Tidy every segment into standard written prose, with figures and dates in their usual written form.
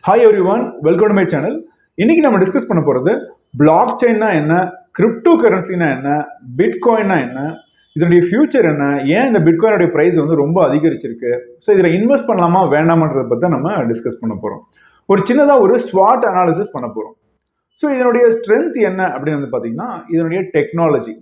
Hi every one, welcome to my channel. இன்னைக்கு நம்ம discuss பண்ண போகிறது பிளாக் செயின்னா என்ன, கிரிப்டோ கரன்சினா என்ன, பிட்காயின்னா என்ன, இதனுடைய ஃபியூச்சர் என்ன, ஏன் இந்த பிட்காயினுடைய ப்ரைஸ் வந்து ரொம்ப அதிகரிச்சிருக்கு, ஸோ இதில் இன்வெஸ்ட் பண்ணலாமா வேண்டாமன்றதை பற்றி நம்ம டிஸ்கஸ் பண்ண போகிறோம். ஒரு சின்னதாக ஒரு ஸ்வாட் அனாலிசிஸ் பண்ண போகிறோம். ஸோ இதனுடைய ஸ்ட்ரென்த் என்ன அப்படின்னு வந்து பார்த்தீங்கன்னா இதனுடைய டெக்னாலஜி.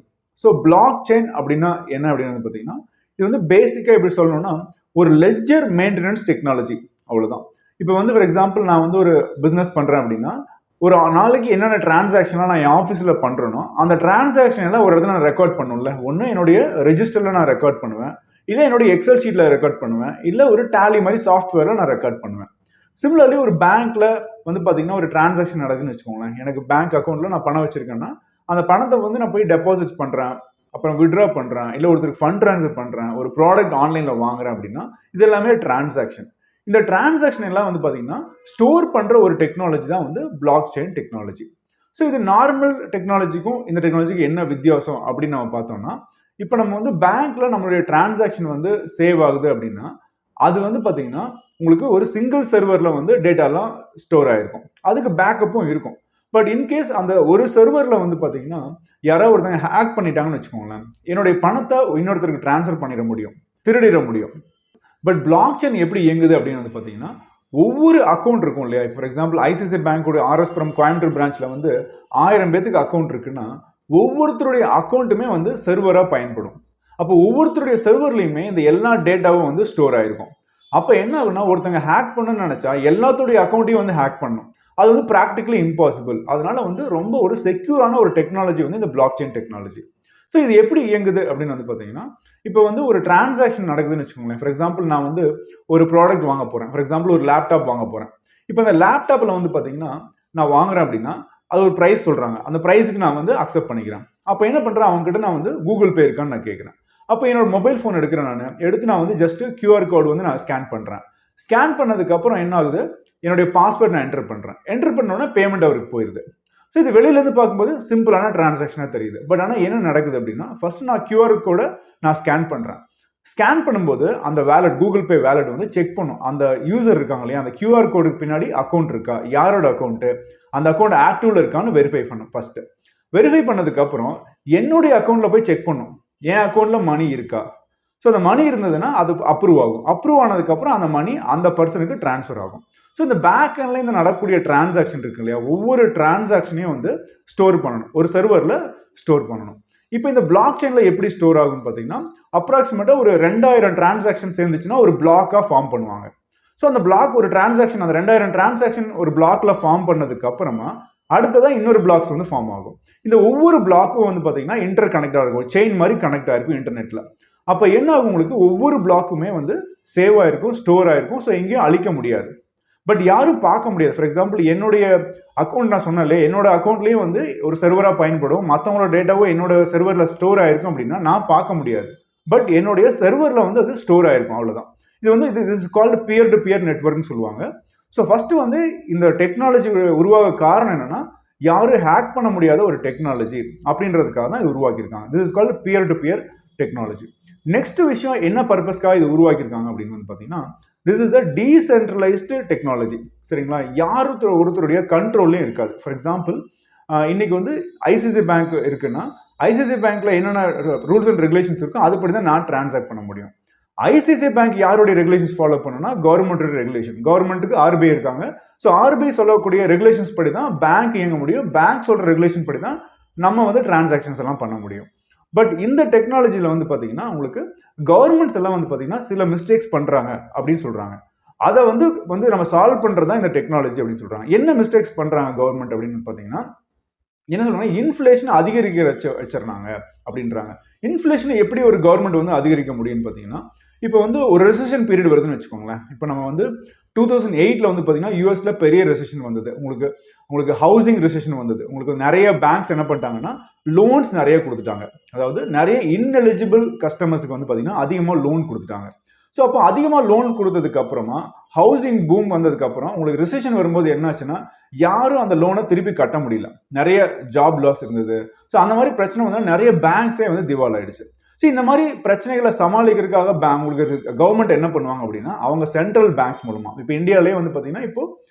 ஸோ பிளாக் செயின் அப்படின்னா என்ன அப்படின்னு வந்து பார்த்தீங்கன்னா இது வந்து பேசிக்காக எப்படி சொல்லணும்னா ஒரு லெட்ஜர் மெயின்டெனன்ஸ் டெக்னாலஜி, அவ்வளோதான். இப்போ வந்து ஃபார் எக்ஸாம்பிள் நான் வந்து ஒரு பிஸ்னஸ் பண்ணுறேன் அப்படின்னா ஒரு நாளைக்கு என்னென்ன டிரான்சாக்ஷன்லாம் நான் என் ஆஃபீஸில் பண்ணுறேனோ அந்த டிரான்சாக்ஷன் எல்லாம் ஒரு இடத்துல நான் ரெக்கார்ட் பண்ணணும்ல. ஒன்று என்னுடைய ரெஜிஸ்டரில் நான் ரெக்கார்ட் பண்ணுவேன், இல்லை என்னுடைய எக்ஸல் ஷீட்டில் ரெக்கார்ட் பண்ணுவேன், இல்லை ஒரு டேலி மாதிரி சாஃப்ட்வேரில் நான் ரெக்கார்ட் பண்ணுவேன். சிமிலர்லி ஒரு பேங்க்ல வந்து பார்த்தீங்கன்னா ஒரு டிரான்சாக்ஷன் நடக்குதுன்னு வச்சுக்கோங்களேன். எனக்கு பேங்க் அக்கௌண்ட்டில் நான் பணம் வச்சிருக்கேன்னா அந்த பணத்தை வந்து நான் போய் டெபாசிட் பண்ணுறேன், அப்புறம் விட்ரா பண்ணுறேன், இல்லை ஒருத்தருக்கு ஃபண்ட் ட்ரான்ஸ்ஃபர் பண்ணுறேன், ஒரு ப்ராடக்ட் ஆன்லைனில் வாங்குறேன் அப்படின்னா இது எல்லாமே டிரான்சாக்ஷன். இந்த டிரான்சாக்ஷன் எல்லாம் வந்து பார்த்தீங்கன்னா ஸ்டோர் பண்ணுற ஒரு டெக்னாலஜி தான் வந்து பிளாக் செயின் டெக்னாலஜி. ஸோ இது நார்மல் டெக்னாலஜிக்கும் இந்த டெக்னாலஜிக்கு என்ன வித்தியாசம் அப்படின்னு நம்ம பார்த்தோம்னா, இப்போ நம்ம வந்து பேங்க்ல நம்மளுடைய டிரான்சாக்ஷன் வந்து சேவ் ஆகுது அப்படின்னா அது வந்து பார்த்தீங்கன்னா உங்களுக்கு ஒரு சிங்கிள் சர்வரில் வந்து டேட்டாலாம் ஸ்டோர் ஆகிருக்கும், அதுக்கு பேக்கப்பும் இருக்கும். பட் இன்கேஸ் அந்த ஒரு சர்வரில் வந்து பார்த்தீங்கன்னா யாராவது ஒருத்தங்க ஹேக் பண்ணிட்டாங்கன்னு வச்சுக்கோங்களேன், என்னுடைய பணத்தை இன்னொருத்தருக்கு டிரான்ஸ்ஃபர் பண்ணிட முடியும், திருடிட முடியும். பட் பிளாக் செயின் எப்படி இயங்குது அப்படின்னு வந்து பார்த்தீங்கன்னா ஒவ்வொரு அக்கௌண்ட் இருக்கும் இல்லையா. ஃபார் எக்ஸாம்பிள் ஐசிஐசிஐ பேங்கோட ஆர்எஸ்புரம் கோயம்புத்தூர் பிரான்ச்சில் வந்து 1000 பேத்துக்கு அக்கௌண்ட் இருக்குன்னா ஒவ்வொருத்தருடைய அக்கௌண்ட்டுமே வந்து சர்வராக பயன்படும். அப்போ ஒவ்வொருத்தருடைய சர்வர்லையுமே இந்த எல்லா டேட்டாவும் வந்து ஸ்டோர் ஆயிருக்கும். அப்போ என்ன ஆகுனா ஒருத்தங்க ஹேக் பண்ணணும்னு நினைச்சா எல்லாத்துடைய அக்கௌண்ட்டையும் வந்து ஹேக் பண்ணணும். அது வந்து ப்ராக்டிகலி இம்பாசிபிள். அதனால வந்து ரொம்ப ஒரு செக்யூரான ஒரு டெக்னாலஜி வந்து இந்த பிளாக் செயின் டெக்னாலஜி. ஸோ இது எப்படி இயங்குது அப்படின்னு வந்து பார்த்தீங்கன்னா இப்போ வந்து ஒரு டிரான்சாக்ஷன் நடக்குதுன்னு வச்சுக்கோங்களேன். ஃபார் எக்ஸாம்பிள் நான் வந்து ஒரு ப்ராடக்ட் வாங்க போகிறேன், ஃபார் எக்ஸாம்பிள் ஒரு லேப்டாப் வாங்க போகிறேன். இப்போ அந்த லேப்டாப்பில் வந்து பார்த்தீங்கன்னா நான் வாங்குறேன் அப்படின்னா அது ஒரு ப்ரைஸ் சொல்கிறாங்க, அந்த ப்ரைஸுக்கு நான் வந்து அக்செப்ட் பண்ணிக்கிறேன். அப்போ என்ன பண்ணுறேன், அவங்ககிட்ட நான் வந்து கூகுள் பே இருக்கான்னு நான் கேட்குறேன். அப்போ என்னோட மொபைல் ஃபோன் எடுக்கிறேன், நான் வந்து ஜஸ்ட் QR கோட் வந்து நான் ஸ்கேன் பண்ணுறேன். ஸ்கேன் பண்ணதுக்கப்புறம் என்ன ஆகுது, என்னுடைய பாஸ்வேர்ட் நான் என்டர் பண்ணுறேன். என்டர் பண்ணோன்னா பேமெண்ட் அவருக்கு போயிடுது. ஸோ இது வெளியிலேருந்து பார்க்கும்போது சிம்பிளான டிரான்சாக்ஷனாக தெரியுது. பட் ஆனால் என்ன நடக்குது அப்படின்னா ஃபர்ஸ்ட் நான் QR கோடை நான் ஸ்கேன் பண்ணுறேன். ஸ்கேன் பண்ணும்போது அந்த வேலட், கூகுள் பே வேலட் வந்து செக் பண்ணும். அந்த யூசர் இருக்காங்க இல்லையா, அந்த QR கோடுக்கு பின்னாடி அக்கௌண்ட் இருக்கா, யாரோட அக்கௌண்ட்டு, அந்த அக்கௌண்ட் ஆக்டிவ்ல இருக்கான்னு வெரிஃபை பண்ணும். ஃபர்ஸ்ட் வெரிஃபை பண்ணதுக்கப்புறம் என்னுடைய அக்கௌண்ட்டில் போய் செக் பண்ணும், என் அக்கௌண்ட்டில் மணி இருக்கா. ஸோ அந்த மணி இருந்ததுன்னா அது அப்ரூவ் ஆகும். அப்ரூவ் ஆனதுக்கப்புறம் அந்த மணி அந்த பர்சனுக்கு டிரான்ஸ்ஃபர் ஆகும். ஸோ இந்த பேக் எண்ட்ல இந்த நடக்கக்கூடிய டிரான்சாக்ஷன் இருக்கு இல்லையா, ஒவ்வொரு டிரான்சாக்ஷனையும் வந்து ஸ்டோர் பண்ணணும், ஒரு சர்வரில் ஸ்டோர் பண்ணணும். இப்போ இந்த பிளாக் செயின்ல எப்படி ஸ்டோர் ஆகும்னு பார்த்தீங்கன்னா அப்ராக்சிமேட்டாக ஒரு 2000 டிரான்சாக்ஷன் சேர்ந்துச்சுன்னா ஒரு பிளாக்காக ஃபார்ம் பண்ணுவாங்க. ஸோ அந்த பிளாக் ஒரு டிரான்சாக்ஷன், அந்த 2000 டிரான்சாக்ஷன் ஒரு பிளாக்ல ஃபார்ம் பண்ணதுக்கு அப்புறமா அடுத்ததான் இன்னொரு பிளாக்ஸ் வந்து ஃபார்ம் ஆகும். இந்த ஒவ்வொரு பிளாக்கும் வந்து பார்த்தீங்கன்னா இன்டர் கனெக்டாக இருக்கும், செயின் மாதிரி கனெக்ட் ஆயிருக்கும் இன்டர்நெட்டில். அப்போ என்ன ஆகும், உங்களுக்கு ஒவ்வொரு பிளாக்குமே வந்து சேவ் ஆயிருக்கும், ஸ்டோர் ஆயிருக்கும். ஸோ எங்கேயும் அழிக்க முடியாது, பட் யாரும் பார்க்க முடியாது. ஃபார் எக்ஸாம்பிள் என்னுடைய அக்கௌண்ட் நான் சொன்னாலே என்னோட அக்கௌண்ட்லேயும் வந்து ஒரு சர்வராக பயன்படும், மற்றவங்களோட டேட்டாவும் என்னோட சர்வரில் ஸ்டோர் ஆயிருக்கும் அப்படின்னா நான் பார்க்க முடியாது. பட் என்னுடைய சர்வரில் வந்து அது ஸ்டோர் ஆயிருக்கும், அவ்வளோதான். இது வந்து இது is called peer to peer நெட்வொர்க்னு சொல்லுவாங்க. ஸோ ஃபர்ஸ்ட் வந்து இந்த டெக்னாலஜி உருவாக காரணம் என்னன்னா யாரும் ஹேக் பண்ண முடியாத ஒரு டெக்னாலஜி அப்படின்றதுக்காக தான் இது உருவாக்கியிருக்காங்க. This is called peer to peer technology. Next விஷயம் என்ன பர்பஸ்க்காக இது உருவாக்கியிருக்காங்க அப்படின்னு வந்து பார்த்தீங்கன்னா this is a decentralised technology. சரிங்களா, ஒருத்தருடைய கண்ட்ரோல்லையும் இருக்காது. ஃபார் எக்ஸாம்பிள் இன்னைக்கு வந்து ஐசிஐசிஐ பேங்க் இருக்குன்னா ஐசிஐசிஐ பேங்க்ல என்னென்ன ரூல்ஸ் அண்ட் ரெகுலேஷன்ஸ் இருக்கோ அதுபடி தான் நான் டிரான்சாக்ட் பண்ண முடியும். ஐசிஐசிஐ பேங்க் யாருடைய ரெகுலேஷன்ஸ் ஃபாலோ பண்ணணும்னா கவர்மெண்டோட ரெகுலேஷன். கவர்மெண்ட்டுக்கு RBI இருக்காங்க. ஸோ RBI சொல்லக்கூடிய ரெகுலேஷன்ஸ் படி தான் பேங்க் இயங்க முடியும். பேங்க் சொல்ற ரெகுலேஷன் படி தான் நம்ம வந்து டிரான்சாக்ஷன்ஸ் எல்லாம் பண்ண முடியும். பட் இந்த டெக்னாலஜியில் வந்து பார்த்தீங்கன்னா உங்களுக்கு கவர்மெண்ட்ஸ் எல்லாம் வந்து பார்த்தீங்கன்னா சில மிஸ்டேக்ஸ் பண்ணுறாங்க அப்படின்னு சொல்கிறாங்க. அதை வந்து நம்ம சால்வ் பண்ணுறது தான் இந்த டெக்னாலஜி அப்படின்னு சொல்கிறாங்க. என்ன மிஸ்டேக்ஸ் பண்ணுறாங்க கவர்மெண்ட் அப்படின்னு பார்த்தீங்கன்னா என்ன சொல்றாங்க, இன்ஃப்ளேஷன் அதிகரிக்க வச்சிடறாங்க அப்படின்றாங்க. இன்ஃப்ளேஷனை எப்படி ஒரு கவர்மெண்ட் வந்து அதிகரிக்க முடியும்னு பார்த்தீங்கன்னா இப்போ வந்து ஒரு ரெசிஷன் பீரியட் வருதுன்னு வச்சுக்கோங்களேன். இப்போ நம்ம வந்து 2008 வந்து பார்த்தீங்கன்னா யூஎஸ்ல பெரிய ரெசிஷன் வந்தது, உங்களுக்கு ஹவுசிங் ரெசிஷன் வந்தது. உங்களுக்கு நிறைய பேங்க்ஸ் என்ன பண்ணிட்டாங்கன்னா லோன்ஸ் நிறைய கொடுத்துட்டாங்க. அதாவது நிறைய இன்எலிஜிபிள் கஸ்டமர்ஸுக்கு வந்து பார்த்தீங்கன்னா அதிகமாக லோன் கொடுத்துட்டாங்க. ஸோ அப்போ அதிகமாக லோன் கொடுத்ததுக்கு அப்புறமா ஹவுசிங் பூம் வந்ததுக்கு அப்புறம் உங்களுக்கு ரிசெஷன் வரும்போது என்னாச்சுன்னா யாரும் அந்த லோனை திருப்பி கட்ட முடியல, நிறைய ஜாப் லாஸ் இருந்தது. ஸோ அந்த மாதிரி பிரச்சனை வந்து நிறைய பேங்க்ஸே வந்து திவால் ஆயிடுச்சு. ஸோ இந்த மாதிரி பிரச்சனைகளை சமாளிக்கிறதுக்காக உங்களுக்கு கவர்மெண்ட் என்ன பண்ணுவாங்க அப்படின்னா அவங்க சென்ட்ரல் பேங்க்ஸ் மூலமா இப்போ இந்தியாவிலே வந்து பார்த்தீங்கன்னா இப்போ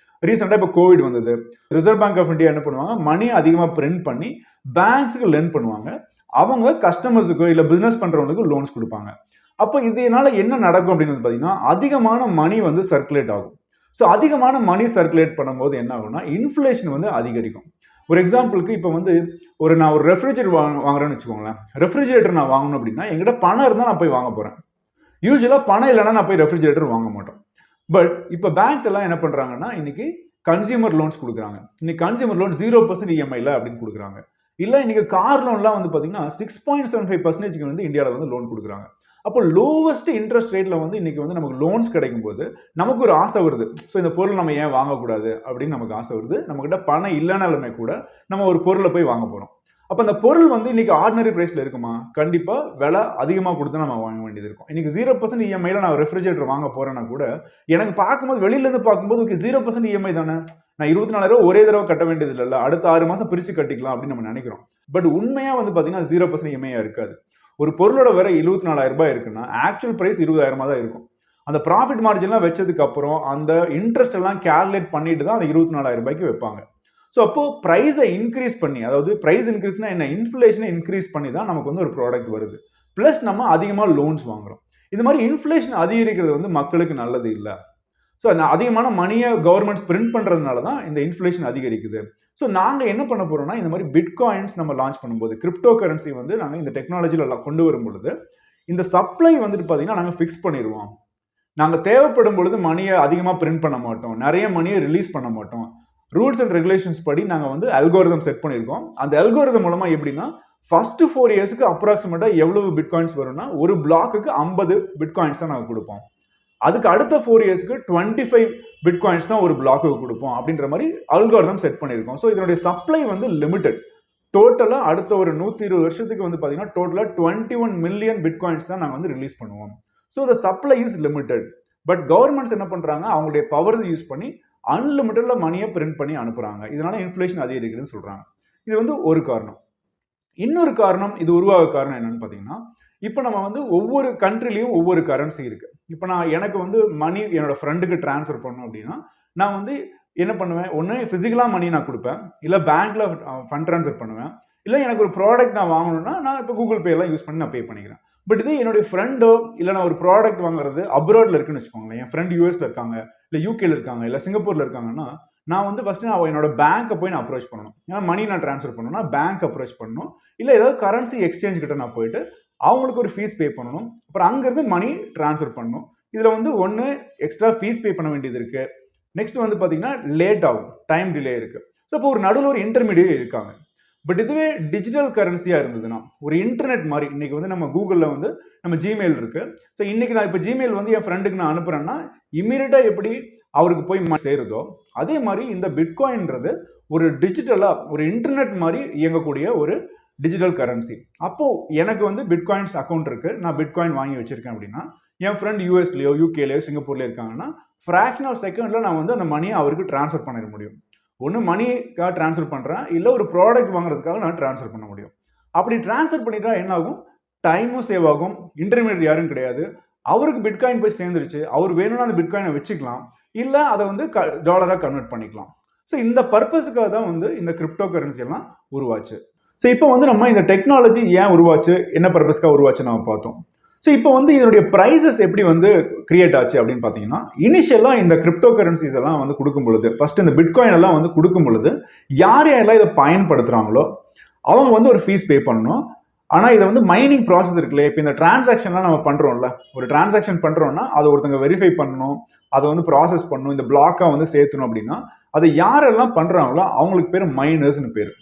ரீசெண்டாக இப்போ கோவிட் வந்தது. ரிசர்வ் பேங்க் ஆஃப் இந்தியா என்ன பண்ணுவாங்க, மணி அதிகமாக பிரிண்ட் பண்ணி பேங்க்ஸுக்கு லென் பண்ணுவாங்க. அவங்க கஸ்டமர்ஸுக்கு இல்லை பிஸ்னஸ் பண்ணுறவங்களுக்கு லோன்ஸ் கொடுப்பாங்க. அப்போ இதனால என்ன நடக்கும் அப்படின்னு பார்த்தீங்கன்னா, அதிகமான மணி வந்து சர்க்குலேட் ஆகும். ஸோ அதிகமான மணி சர்க்குலேட் பண்ணும்போது என்ன ஆகும்னா, இன்ஃப்ளேஷன் வந்து அதிகரிக்கும். ஒரு எக்ஸாம்பிளுக்கு இப்போ வந்து நான் ஒரு ரெஃப்ரிஜரேட்டர் வாங்குறேன்னு வச்சுக்கோங்களேன். ரெஃப்ரிஜரேட்டர் நான் வாங்கணும் அப்படின்னா என்கிட்ட பணம் இருந்தால் நான் போய் வாங்க போகிறேன். யூஸ்வலாக பணம் இல்லைன்னா நான் போய் ரெஃப்ரிஜரேட்டர் வாங்க மாட்டோம். பட் இப்போ பேங்க்ஸ் எல்லாம் என்ன பண்ணுறாங்கன்னா, இன்னைக்கு கன்சியூமர் லோன்ஸ் கொடுக்குறாங்க. இன்னைக்கு கன்சியூமர் லோன் 0% இஎம்ஐல அப்படின்னு கொடுக்குறாங்க. இல்லை இன்னைக்கு கார் லோன்லாம் வந்து பார்த்தீங்கன்னா 6.75% வந்து இந்தியாவில் வந்து லோன் கொடுக்குறாங்க. அப்போ லோவஸ்ட் இன்ட்ரெஸ்ட் ரேட்ல வந்து இன்னைக்கு வந்து நமக்கு லோன்ஸ் கிடைக்கும் போது நமக்கு ஒரு ஆசை வருது. ஸோ இந்த பொருள் நம்ம ஏன் வாங்கக்கூடாது அப்படின்னு நமக்கு ஆசை வருது. நம்மகிட்ட பணம் இல்லைனாலுமே கூட நம்ம ஒரு பொருளை போய் வாங்க போகிறோம். அப்போ அந்த பொருள் வந்து இன்னைக்கு ஆர்டினரி பிரைஸ்ல இருக்குமா? கண்டிப்பாக விலை அதிகமாக கொடுத்து நம்ம வாங்க வேண்டியது இருக்கும். இன்னைக்கு 0% இஎம்ஐல நான் ரெஃப்ரிஜரேட்டர் வாங்க போறேன்னா கூட எனக்கு பார்க்கும்போது வெளியிலேருந்து பார்க்கும்போது ஓகே 0% இஎம்ஐ தானே, நான் 24,000 ஒரே தடவை கட்ட வேண்டியது இல்லைல்ல, அடுத்த 6 மாதம் பிரித்து கட்டிக்கலாம் அப்படின்னு நம்ம நினைக்கிறோம். பட் உண்மையாக வந்து பார்த்தீங்கன்னா 0% இஎம்ஐயா இருக்காது. ஒரு பொருளோட விலை 24,000 ரூபாய் இருக்குன்னா ஆக்சுவல் பிரைஸ் 20,000 தான் இருக்கும். அந்த ப்ராஃபிட் மார்ஜின்லாம் வச்சதுக்கு அப்புறம் அந்த இன்ட்ரெஸ்ட் எல்லாம் கேல்குலேட் பண்ணிட்டு தான் அந்த 24,000 ரூபாய்க்கு வைப்பாங்க. ஸோ அப்போ ப்ரைஸை இன்க்ரீஸ் பண்ணி, அதாவது ப்ரைஸ் இன்க்ரீஸ்னா என்ன, இன்ஃப்ளேஷனை இன்க்ரீஸ் பண்ணி தான் நமக்கு வந்து ஒரு ப்ராடக்ட் வருது. ப்ளஸ் நம்ம அதிகமாக லோன்ஸ் வாங்குறோம். இந்த மாதிரி இன்ஃப்ளேஷன் அதிகரிக்கிறது வந்து மக்களுக்கு நல்லது இல்லை. ஸோ அதிகமான மணியை கவர்மெண்ட்ஸ் பிரிண்ட் பண்ணுறதுனால தான் இந்த இன்ஃப்ளேஷன் அதிகரிக்குது. ஸோ நாங்கள் என்ன பண்ண போகிறோம்னா, இந்த மாதிரி பிட்காயின்ஸ் நம்ம லான்ச் பண்ணும்போது, கிரிப்டோ கரன்சி வந்து நாங்கள் இந்த டெக்னாலஜியில் கொண்டு வரும் பொழுது இந்த சப்ளை வந்துட்டு பார்த்தீங்கன்னா நாங்கள் ஃபிக்ஸ் பண்ணிடுவோம். நாங்கள் தேவைப்படும் பொழுது மணியை அதிகமாக பிரிண்ட் பண்ண மாட்டோம், நிறைய மணியை ரிலீஸ் பண்ண மாட்டோம். ரூல்ஸ் அண்ட் ரெகுலேஷன்ஸ் படி நாங்கள் வந்து அல்கோரிதம் செட் பண்ணியிருக்கோம். அந்த அல்கோரிதம் மூலமாக எப்படின்னா, ஃபர்ஸ்ட் 4 இயர்ஸ்க்கு அப்ராக்சிமேட்டாக எவ்வளவு பிட்காயின்ஸ் வரும்னா, ஒரு பிளாக்குக்கு 50 பிட்காயின்ஸ் தான் நாங்கள் கொடுப்போம். அதுக்கு அடுத்த 4 இயர்ஸ்க்கு 25 பிட்காயின்ஸ் தான் ஒரு பிளாக்குக்கு கொடுப்போம் அப்படின்ற மாதிரி அல்காரிதம் செட் பண்ணியிருக்கோம். ஸோ இதனுடைய சப்ளை வந்து லிமிடெட். டோட்டலாக அடுத்த ஒரு 120 வருஷத்துக்கு வந்து பார்த்தீங்கன்னா டோட்டலாக 21 மில்லியன் பிட்காயின்ஸ் தான் நாங்கள் வந்து ரிலீஸ் பண்ணுவோம். So the supply is limited. But governments என்ன பண்ணுறாங்க, அவங்களுடைய பவர்ஸ் யூஸ் பண்ணி அன்லிமிட்டட்ல மணியை பிரிண்ட் பண்ணி அனுப்புகிறாங்க. இதனால இன்ஃப்ளேஷன் அதிகரிக்குதுன்னு சொல்கிறாங்க. இது வந்து ஒரு காரணம். இன்னொரு காரணம், இது உருவாக காரணம் என்னன்னு பார்த்தீங்கன்னா, இப்போ நம்ம வந்து ஒவ்வொரு கண்ட்ரிலையும் ஒவ்வொரு கரன்சி இருக்கு. இப்போ எனக்கு வந்து மணி என்னோட ஃப்ரெண்டுக்கு டிரான்ஸ்ஃபர் பண்ணணும் அப்படின்னா நான் வந்து என்ன பண்ணுவேன், ஒன்று ஃபிசிக்கலாக மணி நான் கொடுப்பேன், இல்லை பேங்க்ல ஃபண்ட் ட்ரான்ஸ்ஃபர் பண்ணுவேன், இல்லை எனக்கு ஒரு ப்ராடக்ட் நான் வாங்கணும்னா நான் இப்போ கூகுள் பே எல்லாம் யூஸ் பண்ணி நான் பே பண்ணிக்கிறேன். பட் இதே என்னுடைய ஃப்ரெண்டோ இல்லை நான் ஒரு ப்ராடக்ட் வாங்குறது அப்ராட்ல இருக்குன்னு வச்சுக்கோங்களேன், என் ஃப்ரெண்ட் யூஎஸ்ல இருக்காங்க, இல்லை யூகேல இருக்காங்க, இல்லை சிங்கப்பூர்ல இருக்காங்கன்னா நான் வந்து ஃபர்ஸ்ட் நான் என்னோட பேங்க்கை போய் நான் அப்ரோச் பண்ணணும். ஏன்னா மணி நான் ட்ரான்ஸ்ஃபர் பண்ணணும்னா பேங்க் அப்ரோச் பண்ணணும், இல்லை ஏதாவது கரன்சி எக்ஸ்சேஞ்ச் கிட்ட நான் போயிட்டு அவங்களுக்கு ஒரு ஃபீஸ் பே பண்ணணும், அப்புறம் அங்கேருந்து மணி ட்ரான்ஸ்ஃபர் பண்ணணும். இதில் வந்து ஒன்று எக்ஸ்ட்ரா ஃபீஸ் பே பண்ண வேண்டியது இருக்குது. நெக்ஸ்ட் வந்து பார்த்தீங்கன்னா லேட் ஆகும், டைம் டிலே இருக்குது. ஸோ இப்போ ஒரு நடுவில் ஒரு இன்டர்மீடியேட் இருக்காங்க. பட் இதுவே டிஜிட்டல் கரன்சியாக இருந்ததுன்னா ஒரு இன்டர்நெட் மாதிரி, இன்னைக்கு வந்து நம்ம கூகுளில் வந்து நம்ம ஜிமெயில் இருக்கு. ஸோ இன்னைக்கு நான் இப்போ ஜிமெயில் வந்து என் ஃப்ரெண்டுக்கு நான் அனுப்புறேன்னா இமீடியட்டாக எப்படி அவருக்கு போய் சேருதோ அதே மாதிரி இந்த பிட்காயின்றது ஒரு டிஜிட்டலாக ஒரு இன்டர்நெட் மாதிரி இயங்கக்கூடிய ஒரு டிஜிட்டல் கரன்சி. அப்போ எனக்கு வந்து பிட்காயின்ஸ் அக்கௌண்ட் இருக்கு, நான் பிட்காயின் வாங்கி வச்சிருக்கேன் அப்படின்னா என் ஃப்ரெண்ட் யூஎஸ்லயோ யூகேலயோ சிங்கப்பூர்ல இருக்காங்கன்னா ஃப்ராக்ஷன் ஆஃப் செகண்ட்ல நான் வந்து அந்த மணியை அவருக்கு டிரான்ஸ்ஃபர் பண்ணிட முடியும். ஒன்று மணிக்காக டிரான்ஸ்ஃபர் பண்ணுறேன், இல்லை ஒரு ப்ராடக்ட் வாங்குறதுக்காக நான் டிரான்ஸ்ஃபர் பண்ண முடியும். அப்படி டிரான்ஸ்ஃபர் பண்ணிட்டா என்ன ஆகும், டைமும் சேவ் ஆகும், இன்டர்மீடியட் யாரும் கிடையாது, அவருக்கு பிட்காயின் போய் சேர்ந்துருச்சு, அவர் வேணும்னா அந்த பிட்காயினை வச்சுக்கலாம், இல்லை அதை வந்து டாலராக கன்வெர்ட் பண்ணிக்கலாம். ஸோ இந்த பர்பஸுக்காக தான் வந்து இந்த கிரிப்டோ கரன்சி எல்லாம் உருவாச்சு. ஸோ இப்போ வந்து நம்ம இந்த டெக்னாலஜி ஏன் உருவாச்சு, என்ன பர்பஸ்க்காக உருவாச்சு நம்ம பார்த்தோம். ஸோ இப்போ வந்து இதனுடைய ப்ரைஸஸ் எப்படி வந்து கிரியேட் ஆச்சு அப்படின்னு பார்த்தீங்கன்னா, இனிஷியலாக இந்த கிரிப்டோ கரன்சிஸ் எல்லாம் வந்து கொடுக்கும் பொழுது, ஃபர்ஸ்ட் இந்த பிட்காயின் எல்லாம் வந்து கொடுக்கும் பொழுது யார் யாரெல்லாம் இதை பயன்படுத்துகிறாங்களோ அவங்க வந்து ஒரு ஃபீஸ் பே பண்ணணும். ஆனால் இதை வந்து மைனிங் ப்ராசஸ் இருக்குல்ல, இப்போ இந்த டிரான்சாக்ஷன்லாம் நம்ம பண்ணுறோம்ல, ஒரு டிரான்சாக்ஷன் பண்ணுறோம்னா அதை ஒருத்தங்க வெரிஃபை பண்ணணும், அதை வந்து ப்ராசஸ் பண்ணணும், இந்த பிளாக்காக வந்து சேர்த்தணும் அப்படின்னா அதை யாரெல்லாம் பண்ணுறாங்களோ அவங்களுக்கு பேர் மைனர்ஸ்னு பேர்.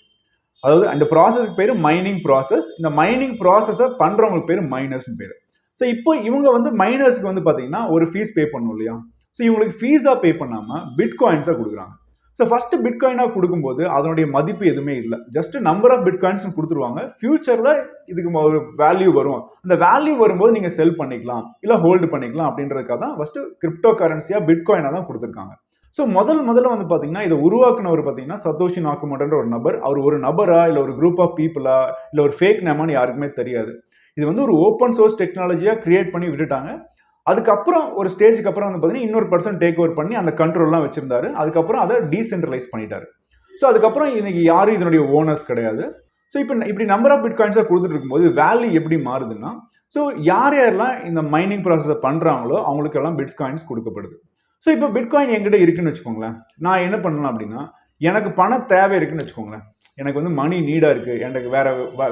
அதாவது அந்த ப்ராசஸ்க்கு பேர் மைனிங் ப்ராசஸ், இந்த மைனிங் ப்ராசஸை பண்ணுறவங்களுக்கு பேர் மைனர்ஸ்னு பேர். ஸோ இப்போ இவங்க வந்து மைனர்ஸ்க்கு வந்து பார்த்தீங்கன்னா ஒரு ஃபீஸ் பே பண்ணணும் இல்லையா, ஸோ இவங்களுக்கு ஃபீஸாக பே பண்ணாமல் பிட்காயின்ஸாக கொடுக்குறாங்க. ஸோ ஃபர்ஸ்ட் பிட்காயினாக கொடுக்கும்போது அதனுடைய மதிப்பு எதுவுமே இல்லை, ஜஸ்ட் நம்பர் ஆஃப் பிட்காயின்ஸ் கொடுத்துருவாங்க. ஃபியூச்சரில் இதுக்கு ஒரு வேல்யூ வரும், அந்த வேல்யூ வரும்போது நீங்கள் செல் பண்ணிக்கலாம் இல்லை ஹோல்டு பண்ணிக்கலாம் அப்படின்றதுக்காக தான் ஃபர்ஸ்ட் கிரிப்டோ கரன்சியாக பிட்காயினாக தான் கொடுத்துருக்காங்க. ஸோ முதல்ல வந்து பார்த்தீங்கன்னா இதை உருவாக்குனவர் பார்த்தீங்கன்னா சதோஷி நாக்கமோட்டோன்ற ஒரு நபர். அவர் ஒரு நபரா இல்லை ஒரு குரூப் ஆஃப் பீப்புளா இல்லை ஒரு ஃபேக் நேமான்னு யாருக்குமே தெரியாது. இது வந்து ஒரு ஓப்பன் சோர்ஸ் டெக்னாலஜியாக கிரியேட் பண்ணி விட்டுட்டாங்க. அதுக்கப்புறம் ஒரு ஸ்டேஜுக்கு அப்புறம் வந்து பார்த்தீங்கன்னா இன்னொரு பர்சன் டேக் ஓவர் பண்ணி அந்த கண்ட்ரோல்லாம் வச்சிருந்தாரு. அதுக்கப்புறம் அதை டீசென்ட்ரலைஸ் பண்ணிட்டாரு. ஸோ அதுக்கப்புறம் இன்னைக்கு யாரும் இதனுடைய ஓனர்ஸ் கிடையாது. ஸோ இப்போ இப்படி நம்பர் ஆஃப் பிட்காயின்ஸாக கொடுத்துட்டு இருக்கும்போது வேல்யூ எப்படி மாறுதுன்னா, ஸோ யார் யாரெல்லாம் இந்த மைனிங் ப்ராசஸை பண்ணுறாங்களோ அவங்களுக்கெல்லாம் பிட்காயின்ஸ் கொடுக்கப்படுது. ஸோ இப்போ பிட்காயின் என்கிட்ட இருக்குன்னு வச்சுக்கோங்களேன். நான் என்ன பண்ணலாம் அப்படின்னா, எனக்கு பண தேவை இருக்குன்னு வச்சுக்கோங்களேன். எனக்கு வந்து மணி நீடாக இருக்குது, எனக்கு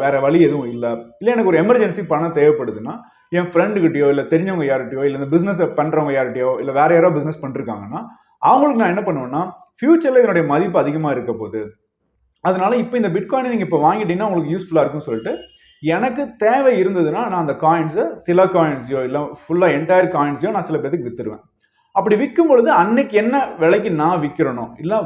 வேற வழி எதுவும் இல்லை, இல்லை எனக்கு ஒரு எமர்ஜென்சி பணம் தேவைப்படுதுன்னா என் ஃப்ரெண்டுகிட்டயோ இல்லை தெரிஞ்சவங்க யார்கிட்டயோ இல்லை இந்த பிஸ்னஸ் பண்ணுறவங்க யார்கிட்டயோ இல்லை வேற யாரோ பிஸ்னஸ் பண்ணிருக்காங்கன்னா அவங்களுக்கு நான் என்ன பண்ணுவேன்னா, ஃபியூச்சரில் இதனுடைய மதிப்பு அதிகமாக இருக்க போகுது, அதனால இப்போ இந்த பிட்காயினை நீங்கள் இப்போ வாங்கிட்டீங்கன்னா உங்களுக்கு யூஸ்ஃபுல்லாக இருக்கும்னு சொல்லிட்டு எனக்கு தேவை இருந்ததுன்னா நான் அந்த காயின்ஸை சில காயின்ஸையோ இல்லை ஃபுல்லாக என்டையர் காயின்ஸையோ நான் சில பேருக்கு விற்றுருவேன். அப்படி விற்கும் பொழுது அன்னைக்கு என்ன விலைக்கு நான் விற்கிறனோ இல்லை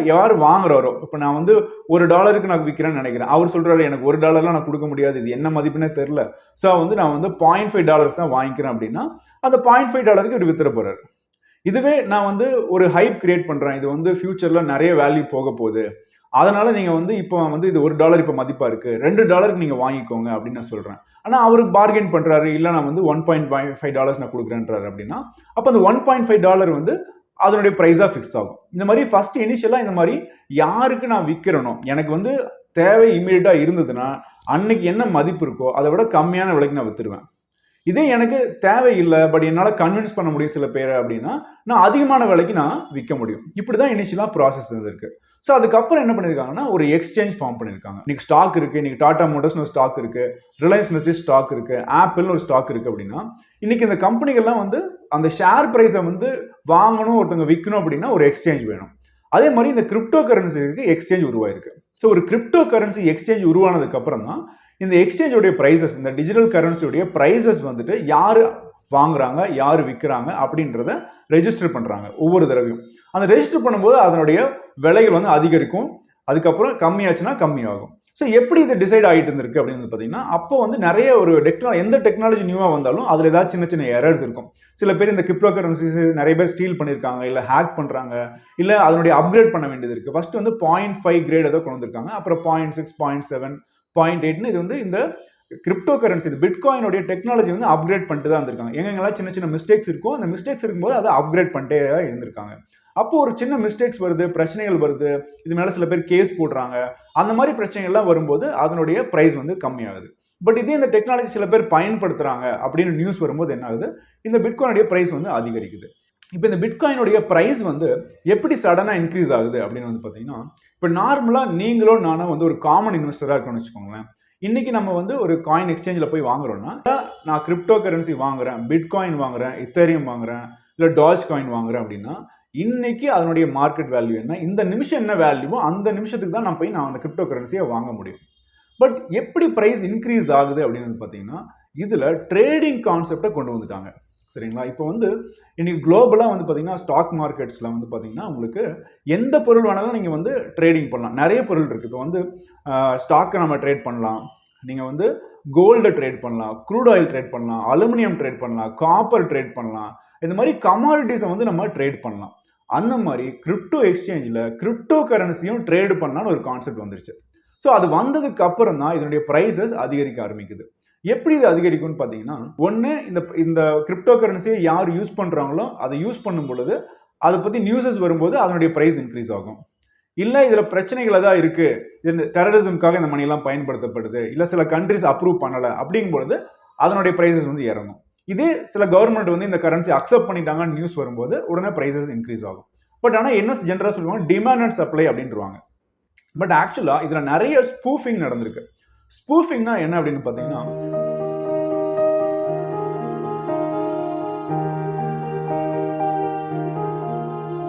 யார் வாங்குறாரோ, இப்போ நான் வந்து $1 நான் விற்கிறேன்னு நினைக்கிறேன், அவர் சொல்றாரு எனக்கு $1 நான் கொடுக்க முடியாது, இது என்ன மதிப்புன்னே தெரியல, ஸோ வந்து நான் வந்து $0.5 தான் வாங்கிக்கிறேன் அப்படின்னா அந்த $0.5 இவர் வித்துற போறாரு. இதுவே நான் வந்து ஒரு ஹைப் கிரியேட் பண்றேன், இது வந்து ஃபியூச்சர்ல நிறைய வேல்யூ போக போகுது, அதனால நீங்க வந்து இப்போ வந்து இது $1 இப்போ மதிப்பா இருக்கு, $2 நீங்க வாங்கிக்கோங்க அப்படின்னு நான் சொல்றேன். ஆனா அவருக்கு பார்கெயின் பண்றாரு, இல்ல நான் வந்து $1.5 நான் கொடுக்குறேன்றாரு அப்படின்னா அப்ப அந்த $1.5 வந்து அதனுடைய பிரைஸா ஃபிக்ஸ் ஆகும். இந்த மாதிரி ஃபர்ஸ்ட் இனிஷியலா இந்த மாதிரி யாருக்கு நான் விற்கிறனோ, எனக்கு வந்து தேவை இமீடியட்டா இருந்ததுன்னா அன்னைக்கு என்ன மதிப்பு இருக்கோ அதை விட கம்மியான விலைக்கு நான் வித்துருவேன். இதே எனக்கு தேவையில்லை பட் என்னால் கன்வின்ஸ் பண்ண முடியும் சில பேரை அப்படின்னா நான் அதிகமான விலைக்கு நான் விற்க முடியும். இப்படிதான் இனிஷியலாக ப்ராசஸ் இருந்திருக்கு. ஸோ அதுக்கப்புறம் என்ன பண்ணியிருக்காங்கன்னா ஒரு எக்ஸ்சேஞ்ச் ஃபார்ம் பண்ணியிருக்காங்க. இன்னைக்கு ஸ்டாக் இருக்கு, இன்னைக்கு டாடா மோட்டர்ஸ்னு ஒரு ஸ்டாக் இருக்கு, ரிலையன்ஸ் இண்டஸ்ட்ரீஸ் ஸ்டாக் இருக்கு, ஆப்பிள்னு ஒரு ஸ்டாக் இருக்கு அப்படின்னா இன்னைக்கு இந்த கம்பெனிகள்லாம் வந்து அந்த ஷேர் பிரைஸை வந்து வாங்கணும் ஒருத்தவங்க விற்கணும் அப்படின்னா ஒரு எக்ஸ்சேஞ்ச் வேணும். அதே மாதிரி இந்த கிரிப்டோ கரன்சிக்கு எக்ஸ்சேஞ்ச் உருவாயிருக்கு. ஸோ ஒரு கிரிப்டோ கரன்சி எக்ஸ்சேஞ்ச் உருவானதுக்கு அப்புறம் தான் இந்த எக்ஸ்சேஞ்சோடைய பிரைசஸ், இந்த டிஜிட்டல் கரன்சியோடைய பிரைசஸ் வந்துட்டு யாரு வாங்குறாங்க யாரு விற்கிறாங்க அப்படின்றத ரெஜிஸ்டர் பண்றாங்க ஒவ்வொரு தடவையும். அந்த ரெஜிஸ்டர் பண்ணும்போது அதனுடைய விலைகள் வந்து அதிகரிக்கும், அதுக்கப்புறம் கம்மியாச்சுன்னா கம்மியாகும். ஸோ எப்படி இது டிசைட் ஆகிட்டு இருந்திருக்கு அப்படின்னு பார்த்தீங்கன்னா அப்போ வந்து நிறைய ஒரு எந்த டெக்னாலஜி நியூவாக வந்தாலும் அதில் ஏதாவது சின்ன சின்ன எரர்ஸ் இருக்கும். சில பேர் இந்த கிரிப்டோ கரன்சிஸ் நிறைய பேர் ஸ்டீல் பண்ணியிருக்காங்க, இல்லை ஹேக் பண்ணுறாங்க, இல்லை அதனுடைய அப்கிரேட் பண்ண வேண்டியது இருக்குது. ஃபர்ஸ்ட் வந்து 0.5 கிரேட் ஏதோ கொண்டு வந்திருக்காங்க, அப்புறம் 0.6 0.7 0.8 இது வந்து இந்த கிரிப்டோ கரன்சி இது பிட்காயினுடைய டெக்னாலஜி வந்து அப்கிரேட் பண்ணிட்டு தான் இருந்திருக்காங்க. எங்கெங்கெல்லாம் சின்ன சின்ன மிஸ்டேக்ஸ் இருக்கும் அந்த மிஸ்டேக்ஸ் இருக்கும்போது அதை அப்கிரேட் பண்ணிட்டே இருந்திருக்காங்க. அப்போ ஒரு சின்ன மிஸ்டேக்ஸ் வருது, பிரச்சனைகள் வருது, இது மேலே சில பேர் கேஸ் போடுறாங்க, அந்த மாதிரி பிரச்சனைகள்லாம் வரும்போது அதனுடைய ப்ரைஸ் வந்து கம்மியாகுது. பட் இதே இந்த டெக்னாலஜி சில பேர் பயன்படுத்துறாங்க அப்படின்னு நியூஸ் வரும்போது என்ன ஆகுது, இந்த பிட்காயினுடைய ப்ரைஸ் வந்து அதிகரிக்குது. இப்போ இந்த பிட்காயினுடைய ப்ரைஸ் வந்து எப்படி சடனாக இன்க்ரீஸ் ஆகுது அப்படின்னு வந்து பார்த்தீங்கன்னா, இப்போ நார்மலாக நீங்களோ நானோ வந்து ஒரு காமன் இன்வெஸ்டராக இருக்கணும்னு வச்சுக்கோங்களேன். இன்னைக்கு நம்ம வந்து ஒரு காயின் எக்ஸ்சேஞ்சில் போய் வாங்குறோம்னா நான் கிரிப்டோ கரன்சி வாங்குறேன், பிட்காயின் வாங்குறேன், இத்தேரியம் வாங்குறேன், இல்லை டாஜ் காயின் வாங்குறேன் அப்படின்னா இன்னைக்கு அதனுடைய மார்க்கெட் வேல்யூ என்ன, இந்த நிமிஷம் என்ன வேல்யூவோ அந்த நிமிஷத்துக்கு தான் நான் அந்த கிரிப்டோ கரன்சியை வாங்க முடியும். பட் எப்படி ப்ரைஸ் இன்க்ரீஸ் ஆகுது அப்படின்னு பார்த்தீங்கன்னா இதில் ட்ரேடிங் கான்செப்டை கொண்டு வந்துட்டாங்க. சரிங்களா? இப்போ வந்து இன்னைக்கு குளோபலாக வந்து பார்த்தீங்கன்னா ஸ்டாக் மார்க்கெட்ஸில் வந்து பார்த்தீங்கன்னா உங்களுக்கு எந்த பொருள் வேணாலும் நீங்கள் வந்து ட்ரேடிங் பண்ணலாம். நிறைய பொருள் இருக்குது. இப்போ வந்து ஸ்டாக்கை நம்ம ட்ரேட் பண்ணலாம், நீங்கள் வந்து கோல்டை ட்ரேட் பண்ணலாம், க்ரூட் ஆயில் ட்ரேட் பண்ணலாம், அலுமினியம் ட்ரேட் பண்ணலாம், காப்பர் ட்ரேட் பண்ணலாம், இந்த மாதிரி கமாடிட்டிஸை வந்து நம்ம ட்ரேட் பண்ணலாம். அந்த மாதிரி கிரிப்டோ எக்ஸ்சேஞ்சில் கிரிப்டோ கரன்சியும் ட்ரேடு பண்ணலான்னு ஒரு கான்செப்ட் வந்துருச்சு. ஸோ அது வந்ததுக்கு அப்புறம் தான் இதனுடைய ப்ரைஸஸ் அதிகரிக்க ஆரம்பிக்குது. எப்படி இது அதிகரிக்கும்னு பார்த்தீங்கன்னா ஒன்று இந்த கிரிப்டோ கரன்சியை யார் யூஸ் பண்ணுறாங்களோ அதை யூஸ் பண்ணும் பொழுது அதை பற்றி நியூஸஸ் வரும்போது அதனுடைய ப்ரைஸ் இன்க்ரீஸ் ஆகும். இல்லை இதில் பிரச்சனைகள் தான் இருக்குது, இந்த டெரரிசம்காக இந்த மணியெல்லாம் பயன்படுத்தப்படுது, இல்லை சில கண்ட்ரிஸ் அப்ரூவ் பண்ணலை அப்படிங்கும் பொழுது அதனுடைய ப்ரைஸஸ் வந்து இறங்கும். இதே சில கவர்மெண்ட் வந்து இந்த கரன்சி அக்செப்ட் பண்ணிட்டாங்கன்னு நியூஸ் வரும்போது உடனே ப்ரைஸஸ் இன்க்ரீஸ் ஆகும். பட் ஆனால் என்ன ஜென்ரலாக சொல்லுவாங்க, டிமாண்ட் அண்ட் சப்ளை அப்படின்ட்டுருவாங்க. பட் ஆக்சுவலாக இதில் நிறைய ஸ்பூஃபிங் நடந்திருக்கு. ஸ்பூஃபிங்னா என்ன அப்படின்னு பார்த்தீங்கன்னா